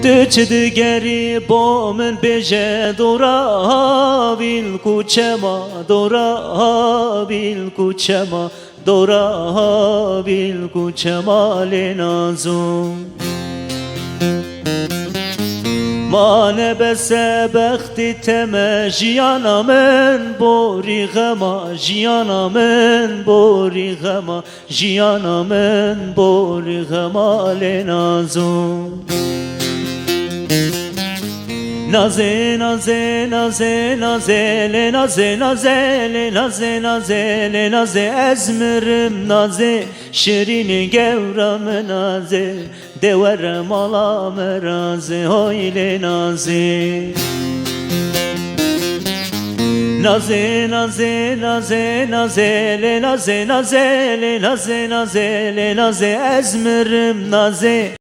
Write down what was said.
Döçdü geri bomen beje dora bil kuçema dora bil kuçema dora bil kuçema le nazum mane bese bekti teme jiyana men bori gema jiyana men bori gema jiyana men bori gema le nazum Naze naze naze naze le naze naze le naze naze le naze ezmirim naze şirini gevram naze deverem ala meraze hoy le naze Naze naze naze naze le naze naze le naze naze le naze ezmirim naze